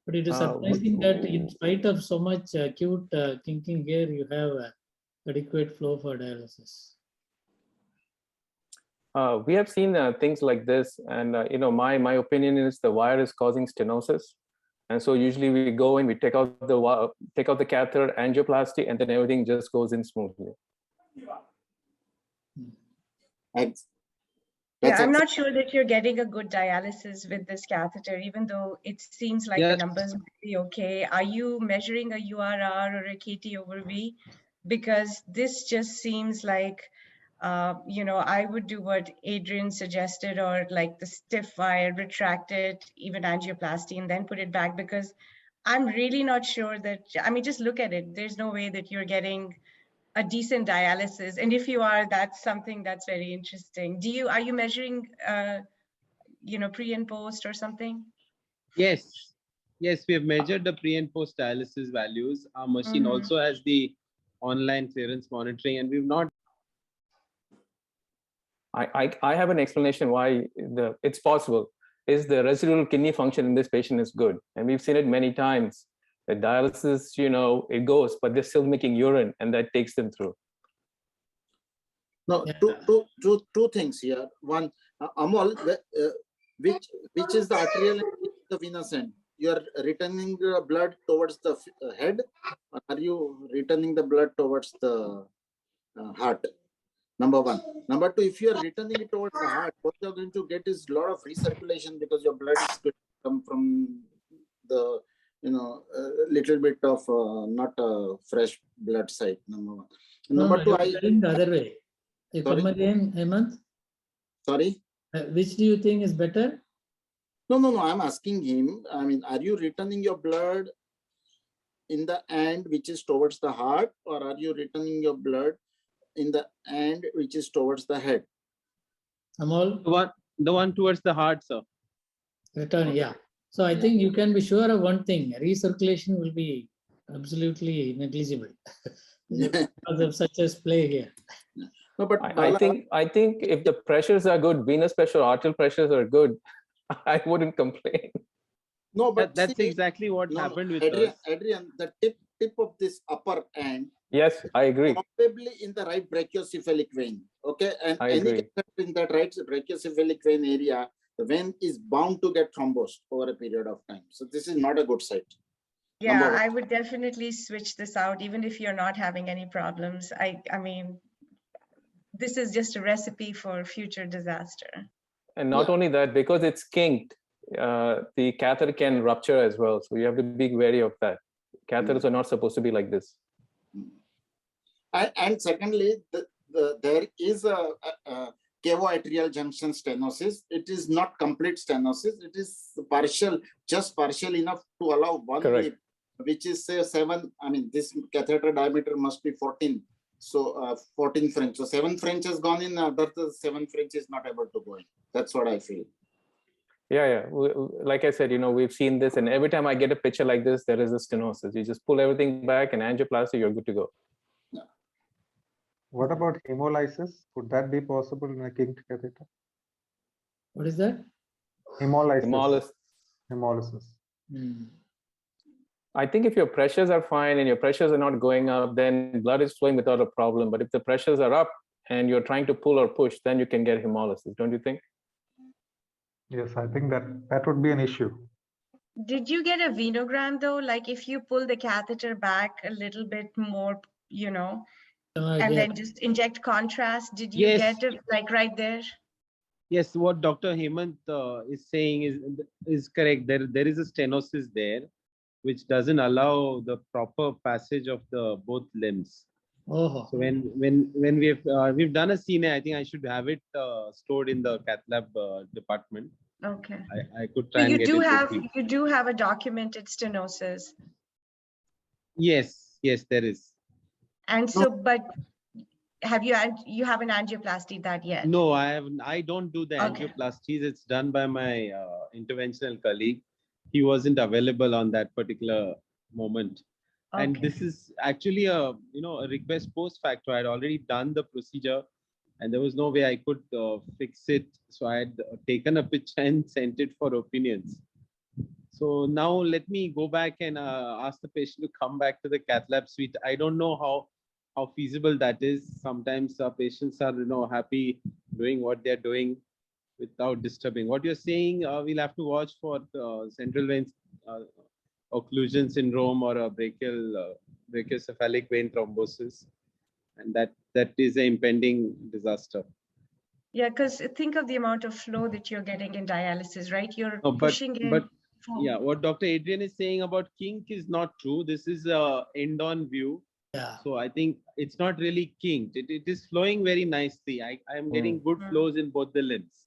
A: But it is surprising that in spite of so much acute kinking here, you have adequate flow for dialysis.
F: We have seen things like this, and my opinion is the wire is causing stenosis, and so usually we go and we take out the catheter, angioplasty, and then everything just goes in smoothly.
C: Yeah, I'm not sure that you're getting a good dialysis with this catheter, even though it seems like the numbers might be okay. Are you measuring a URR or a KT over V? Because this just seems like, I would do what Adrian suggested, or like the stiff wire, retract it, even angioplasty, and then put it back, because I'm really not sure that, just look at it. There's no way that you're getting a decent dialysis, and if you are, that's something that's very interesting. Are you measuring pre and post or something?
L: Yes, we have measured the pre and post dialysis values. Our machine also has the online clearance monitoring, and we've not.
F: I have an explanation why it's possible. Is the residual kidney function in this patient is good, and we've seen it many times. The dialysis, it goes, but they're still making urine, and that takes them through.
G: No, two things here. One, Amol, which is the arterial and the venous end? You are returning the blood towards the head, or are you returning the blood towards the heart? Number one. Number two, if you are returning it towards the heart, what you're going to get is a lot of recirculation, because your blood is going to come from the little bit of not a fresh blood side. Number one. Number two,
A: I think the other way. Come again, Hemant.
G: Sorry.
A: Which do you think is better?
G: No. I'm asking him. Are you returning your blood in the end which is towards the heart, or are you returning your blood in the end which is towards the head?
A: Amol?
L: The one towards the heart, sir.
A: Return, yeah. So I think you can be sure of one thing: recirculation will be absolutely negligible because of such a splay here.
G: No, but
F: I think if the pressures are good, venous pressure, arterial pressures are good, I wouldn't complain.
G: No, but
L: that's exactly what happened with
G: Adrian,
L: us.
G: Adrian, the tip of this upper end.
F: Yes, I agree.
G: Probably in the right brachiocephalic vein. Okay, and
F: I
G: any
F: agree.
G: in that right brachiocephalic vein area, the vein is bound to get thrombosed over a period of time. So this is not a good site.
C: Yeah, I would definitely switch this out, even if you're not having any problems. I mean, this is just a recipe for future disaster.
F: And not only that, because it's kinked, the catheter can rupture as well. So you have to be wary of that. Catheters are not supposed to be like this.
G: And secondly, there is a cavo-atrial junction stenosis. It is not complete stenosis. It is partial, just partial enough to allow one lip, which is say 7. This catheter diameter must be 14. So 14 French. So 7 French has gone in, but the 7 French is not able to go in. That's what I feel.
F: Yeah. Like I said, we've seen this, and every time I get a picture like this, there is a stenosis. You just pull everything back and angioplasty, you're good to go.
G: Yeah.
J: What about hemolysis? Would that be possible in a kinked catheter?
A: What is that?
J: Hemolysis.
F: I think if your pressures are fine and your pressures are not going up, then blood is flowing without a problem. But if the pressures are up and you're trying to pull or push, then you can get hemolysis, don't you think?
J: Yes, I think that would be an issue.
C: Did you get a venogram though? Like if you pull the catheter back a little bit more, and then just inject contrast, did you get it like right there?
L: Yes, what Dr. Hemant is saying is correct. There is a stenosis there, which doesn't allow the proper passage of the both limbs.
A: Oh,
L: So when we've done a CNA, I think I should have it stored in the cath lab department.
C: Okay.
L: I could
C: So
L: try and
C: you
L: get
C: do
L: it.
C: have
L: with me.
C: you do have a documented stenosis.
L: Yes, there is.
C: And so, but you haven't angioplasty that yet?
L: No, I don't do the
C: Okay.
L: angioplasties. It's done by my interventional colleague. He wasn't available on that particular moment. And
C: Okay.
L: this is actually a request post facto. I had already done the procedure, and there was no way I could fix it. So I had taken a picture and sent it for opinions. So now let me go back and ask the patient to come back to the cath lab suite. I don't know how feasible that is. Sometimes patients are happy doing what they're doing without disturbing. What you're saying, we'll have to watch for central vein occlusion syndrome or a brachiocephalic vein thrombosis, and that is an impending disaster.
C: Yeah, because think of the amount of flow that you're getting in dialysis, right? You're pushing in.
L: But yeah, what Dr. Adrian is saying about kink is not true. This is a end-on view.
A: yeah.
L: So I think it's not really kinked. It is flowing very nicely. I am getting good flows in both the limbs.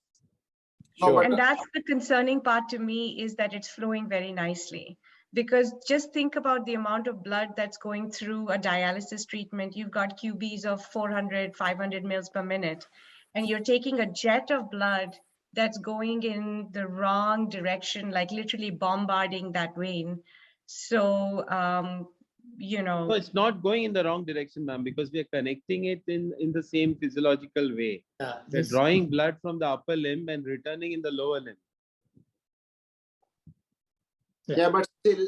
F: Sure.
C: And that's the concerning part to me, is that it's flowing very nicely. Because just think about the amount of blood that's going through a dialysis treatment. You've got QBs of 400, 500 mils per minute, and you're taking a jet of blood that's going in the wrong direction, like literally bombarding that vein. So,
L: No, it's not going in the wrong direction, ma'am, because we are connecting it in the same physiological way.
A: Yeah,
L: We're drawing blood from the upper limb and returning in the lower limb.
G: Yeah, but still,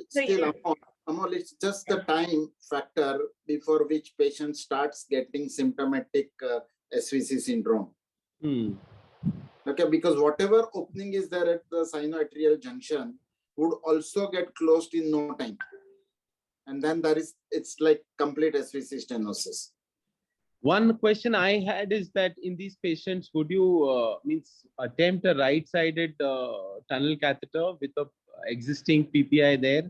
G: Amol, it's just the time factor before which patient starts getting symptomatic SVC syndrome. Okay, because whatever opening is there at the sinoatrial junction would also get closed in no time. And then it's like complete SVC stenosis.
L: One question I had is that in these patients, would you attempt a right-sided tunnel catheter with a existing PPI there,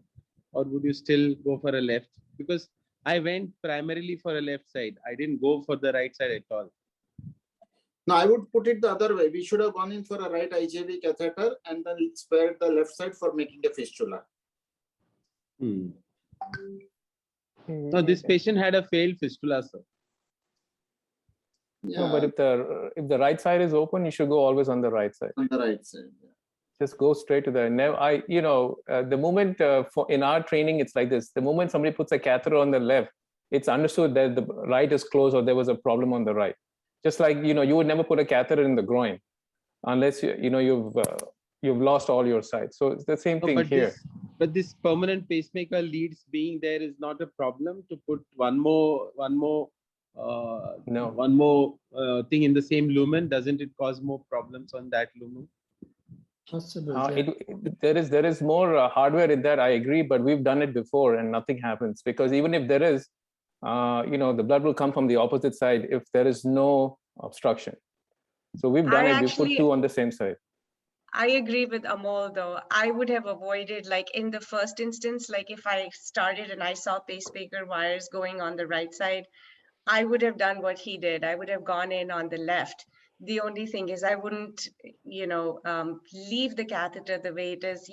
L: or would you still go for a left? Because I went primarily for a left side. I didn't go for the right side at all.
G: No, I would put it the other way. We should have gone in for a right IJV catheter and then spared the left side for making a fistula.
L: No, this patient had a failed fistula, sir.
F: Yeah. No, but if the right side is open, you should go always on the right side.
G: On the right side. Yeah.
F: Just go straight to the. The moment in our training, it's like this. The moment somebody puts a catheter on the left, it's understood that the right is closed or there was a problem on the right. Just like you would never put a catheter in the groin unless you've lost all your sight. So it's the same thing here.
L: But this permanent pacemaker leads being there is not a problem to put one more thing in the same lumen. Doesn't it cause more problems on that lumen?
F: There is more hardware in that. I agree, but we've done it before and nothing happens, because even if there is, the blood will come from the opposite side if there is no obstruction. So we've done it. We put two on the same side.
C: I agree with Amol, though. I would have avoided, like in the first instance, like if I started and I saw pacemaker wires going on the right side, I would have done what he did. I would have gone in on the left. The only thing is I wouldn't, leave the catheter the way it is.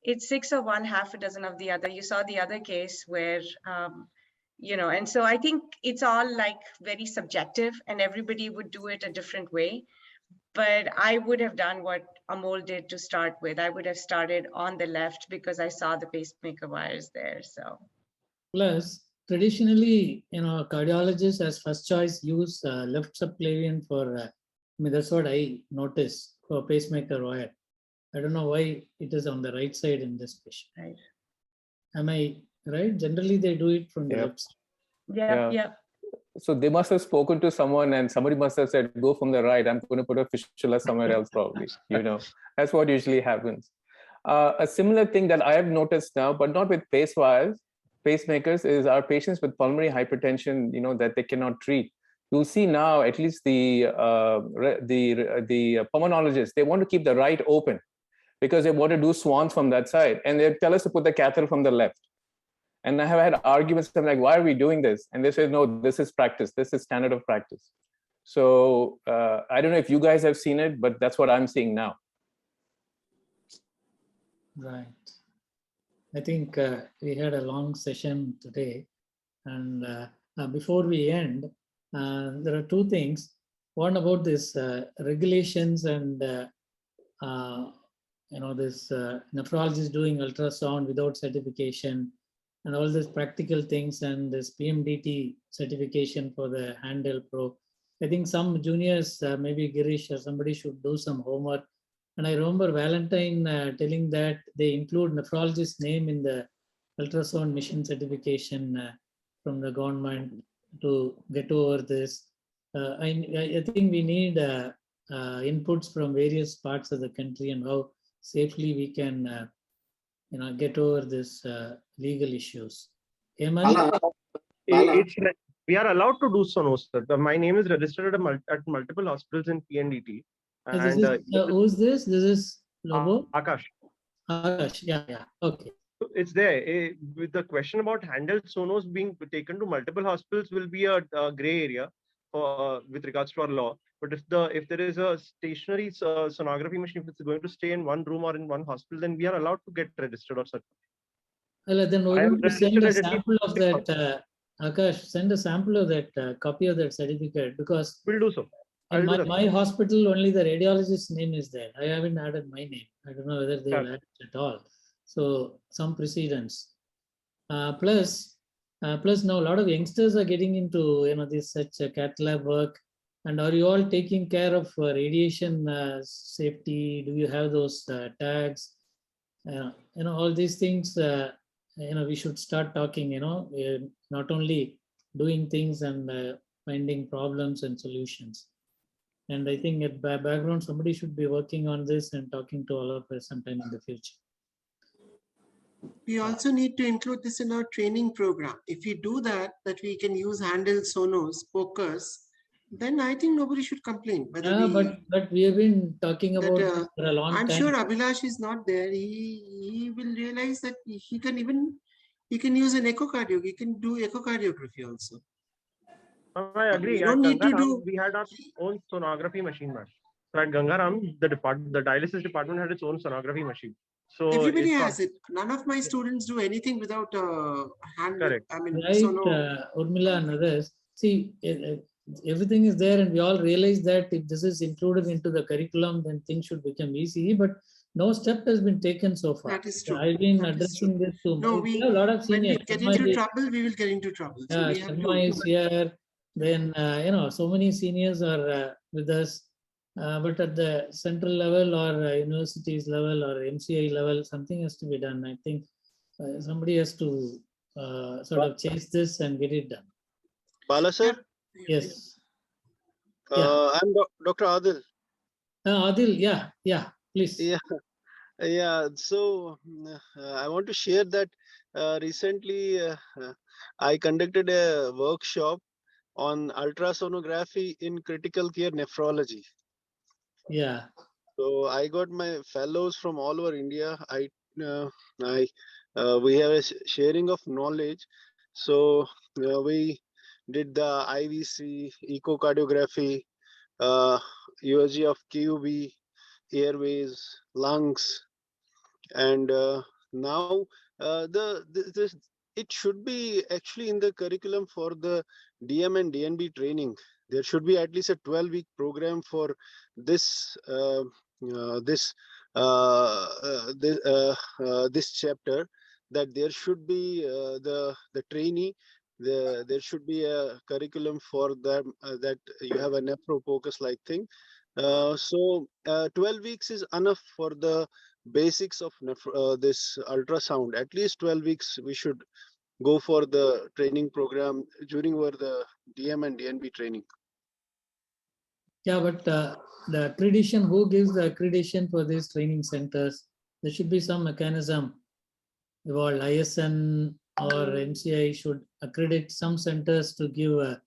C: It's 6 of one, half a dozen of the other. You saw the other case where, and so I think it's all like very subjective and everybody would do it a different way. But I would have done what Amol did to start with. I would have started on the left because I saw the pacemaker wires there. So,
A: plus traditionally, cardiologists as first choice use left subclavian for. That's what I noticed for pacemaker wire. I don't know why it is on the right side in this patient.
C: Right.
A: Am I right? Generally, they do it from the left side.
C: Yeah.
F: So they must have spoken to someone and somebody must have said, go from the right. I'm going to put a fistula somewhere else probably. That's what usually happens. A similar thing that I have noticed now, but not with pacemakers, is our patients with pulmonary hypertension, that they cannot treat. You'll see now, at least the pulmonologists, they want to keep the right open because they want to do swans from that side. And they tell us to put the catheter from the left. And I have had arguments. I'm like, why are we doing this? And they say, no, this is practice. This is standard of practice. So I don't know if you guys have seen it, but that's what I'm seeing now.
A: Right. I think we had a long session today. And before we end, there are two things. One about this regulations and this nephrologist doing ultrasound without certification and all these practical things, and this PMDT certification for the handheld probe. I think some juniors, maybe Girish or somebody, should do some homework. And I remember Valentine telling that they include nephrologist's name in the ultrasound machine certification from the government to get over this. I think we need inputs from various parts of the country and how safely we can get over this legal issues.
G: Bala,
H: We are allowed to do sonos, sir. My name is registered at multiple hospitals in PNDT. And
A: who's this? This is Lobo?
H: Akash.
A: Akash, yeah, okay.
H: It's there. With the question about handheld sonos being taken to multiple hospitals will be a gray area for with regards to our law. But if there is a stationary sonography machine, if it's going to stay in one room or in one hospital, then we are allowed to get registered or certified.
A: Well, then why don't you send a sample of that, Akash? Send a sample of that copy of that certificate, because
H: we'll do so.
A: In my hospital, only the radiologist's name is there. I haven't added my name. I don't know whether they will add it at all. So some precedence. Plus now a lot of youngsters are getting into this such cath lab work. And are you all taking care of radiation safety? Do you have those tags? All these things. We should start talking. Not only doing things and finding problems and solutions. And I think at background, somebody should be working on this and talking to all of us sometime in the future.
B: We also need to include this in our training program. If we do that we can use handheld sonos, pokers, then I think nobody should complain.
A: But we have been talking about it for a long time.
B: I'm sure Abhilash is not there. He will realize that he can use an echocardiogram. He can do echocardiography also.
H: I agree.
B: You don't need to do.
H: We had our own sonography machine. So at Gangaram, the dialysis department had its own sonography machine. So
B: everybody has it. None of my students do anything without hand.
H: Correct.
B: I mean,
A: right, Urmila and others. See, everything is there, and we all realize that if this is included into the curriculum, then things should become easy. But no step has been taken so far.
B: That is true.
A: I've been addressing this to
B: a lot of seniors. When we get into trouble, we will get into trouble. So we have
A: Sharma is here. Then so many seniors are with us. But at the central level or universities level or MCI level, something has to be done. I think somebody has to sort of chase this and get it done.
M: Bala sir?
A: Yes.
M: I'm Dr. Adil.
A: Adil, yeah, please.
M: Yeah. So I want to share that recently I conducted a workshop on ultrasonography in critical care nephrology.
A: Yeah.
M: So I got my fellows from all over India. We have a sharing of knowledge. So we did the IVC, echocardiography, USG of QB, airways, lungs, and now it should be actually in the curriculum for the DM and DNB training. There should be at least a 12-week program for this this chapter. That there should be the trainee. There should be a curriculum for them that you have a nephro focus like thing. So 12 weeks is enough for the basics of this ultrasound. At least 12 weeks we should go for the training program during the DM and DNB training.
A: Yeah, but the accreditation, who gives the accreditation for these training centers? There should be some mechanism. Well, ISN or MCI should accredit some centers to give a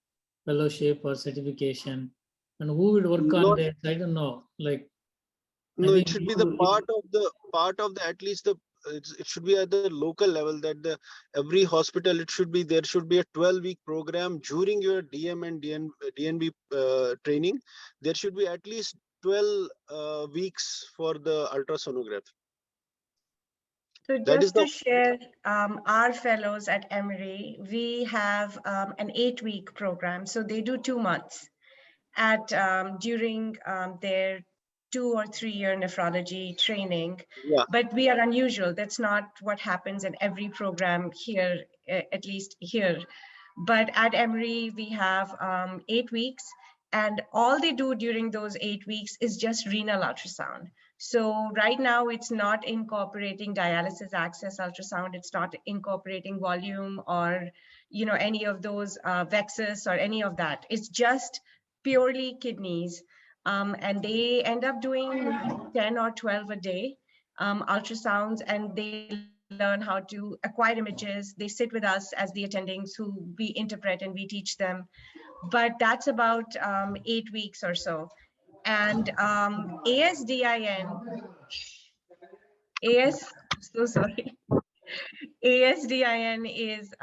A: fellowship or certification. And who would work on this? I don't know.
M: No, it should be the part of the at least the it should be at the local level, that the every hospital, there should be a 12-week program during your DM and DNB training. There should be at least 12 weeks for the ultrasonography.
C: So
M: That is
C: just to
M: the
C: share our fellows at Emory, we have an 8-week program. So they do 2 months at during their 2 or 3 year nephrology training.
M: yeah.
C: But we are unusual. That's not what happens in every program here, at least here. But at Emory, we have 8 weeks, and all they do during those 8 weeks is just renal ultrasound. So right now it's not incorporating dialysis access ultrasound. It's not incorporating volume or, any of those vexus or any of that. It's just purely kidneys. And they end up doing maybe 10 or 12 a day ultrasounds, and they learn how to acquire images. They sit with us as the attendings who we interpret and we teach them. But that's about 8 weeks or so. And ASDIN, so sorry. ASDIN is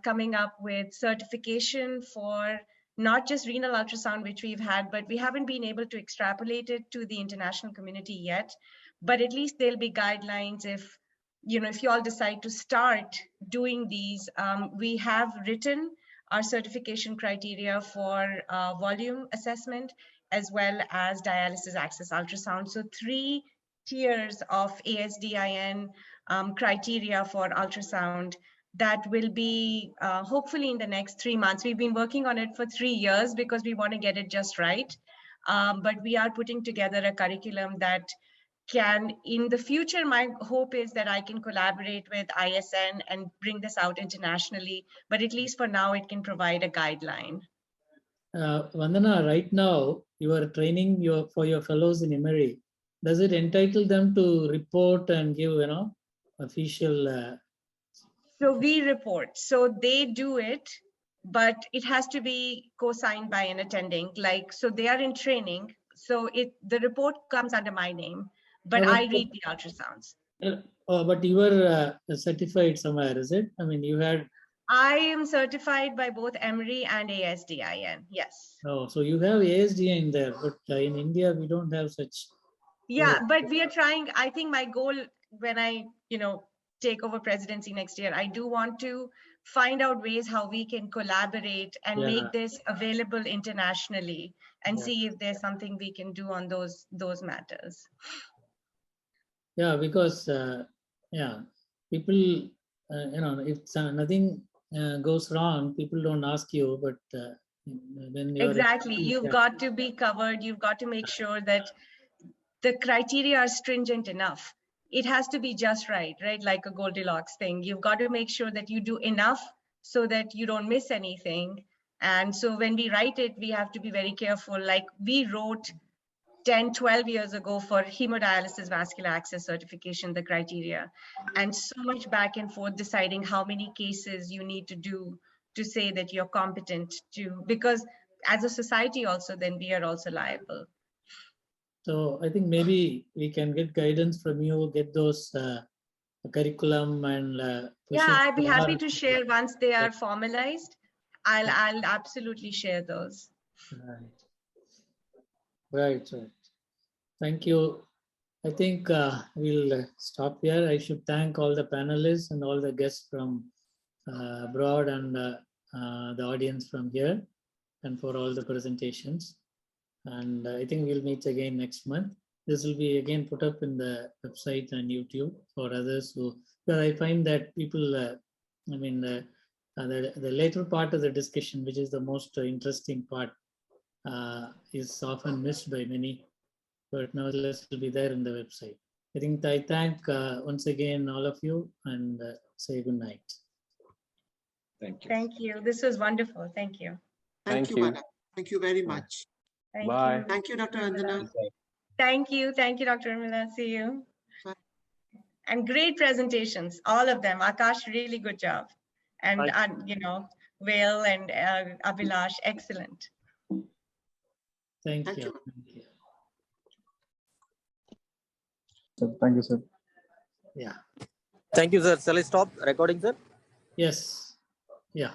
C: coming up with certification for not just renal ultrasound, which we've had, but we haven't been able to extrapolate it to the international community yet. But at least there'll be guidelines if you all decide to start doing these. We have written our certification criteria for volume assessment as well as dialysis access ultrasound. So 3 tiers of ASDIN criteria for ultrasound that will be hopefully in the next 3 months. We've been working on it for 3 years because we want to get it just right. But we are putting together a curriculum that can, in the future, my hope is that I can collaborate with ISN and bring this out internationally. But at least for now, it can provide a guideline.
A: Vandana, right now, you are training for your fellows in Emory. Does it entitle them to report and give, official?
C: So we report. So they do it, but it has to be co-signed by an attending. So they are in training. So the report comes under my name, but I read the ultrasounds.
A: But you were certified somewhere, is it? I mean, you had.
C: I am certified by both Emory and ASDIN. Yes.
A: Oh, so you have ASDIN there, but in India we don't have such.
C: Yeah, but we are trying. I think my goal when I, take over presidency next year, I do want to find out ways how we can collaborate and make this available internationally and see if there's something we can do on those matters.
A: Yeah, because people, if nothing goes wrong, people don't ask you, but when you're
C: exactly, you've got to be covered. You've got to make sure that the criteria are stringent enough. It has to be just right? Like a Goldilocks thing. You've got to make sure that you do enough so that you don't miss anything. And so when we write it, we have to be very careful. Like we wrote 10, 12 years ago for hemodialysis vascular access certification, the criteria, and so much back and forth deciding how many cases you need to do to say that you're competent to, because as a society also, then we are also liable.
A: So I think maybe we can get guidance from you, get those curriculum and
C: yeah, I'd be happy to share once they are formalized. I'll absolutely share those.
A: Right. Thank you. I think we'll stop here. I should thank all the panelists and all the guests from abroad and the audience from here, and for all the presentations. And I think we'll meet again next month. This will be again put up in the website and YouTube for others who, because I find that people, the later part of the discussion, which is the most interesting part, is often missed by many, but nevertheless it will be there in the website. I think I thank once again all of you and say good night.
D: Thank you.
C: Thank you. This was wonderful. Thank you.
B: Thank you, Bala. Thank you very much.
C: Thank
F: Bye.
C: you.
B: Thank you, Dr. Vandana.
C: Thank you. Thank you, Dr. Urmila. See you.
B: Bye.
C: And great presentations, all of them. Akash, really good job. And, Vail and Abhilash, excellent.
A: Thank
B: Thank
A: you.
B: you.
N: Thank you, sir.
A: Yeah.
N: Thank you, sir. Shall I stop recording, sir?
A: Yes. Yeah.